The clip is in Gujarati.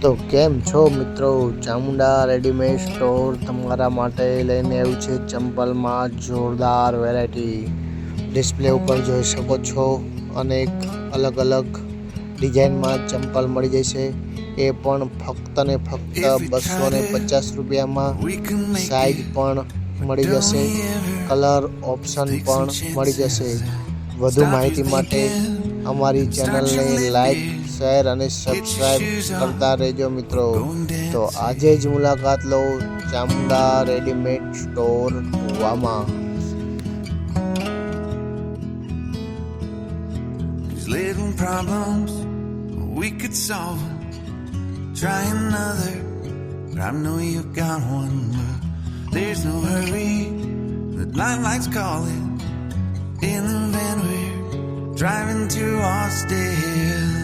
તો કેમ છો મિત્રો, ચામુંડા રેડીમેડ સ્ટોર તમારા માટે લઈને આવ્યું છે ચંપલમાં જોરદાર વેરાયટી. ડિસ્પ્લે ઉપર જોઈ શકો છો અનેક અલગ અલગ ડિઝાઇનમાં ચંપલ મળી જશે. એ પણ ફક્ત ને ફક્ત 250 રૂપિયામાં. સાઇઝ પણ મળી જશે, કલર ઓપ્શન પણ મળી જશે. વધુ માહિતી માટે અમારી ચેનલને લાઈક, શેર અને સબસ્ક્રાઇબ કરતા રહેજો મિત્રો. તો આજે જ મુલાકાત લો ચામુંડા રેડીમેડ સ્ટોર વામાં. Little problems we could solve. Try another, but I know you've got one. There's no hurry, the night lights calling. In the van we're driving to Austin.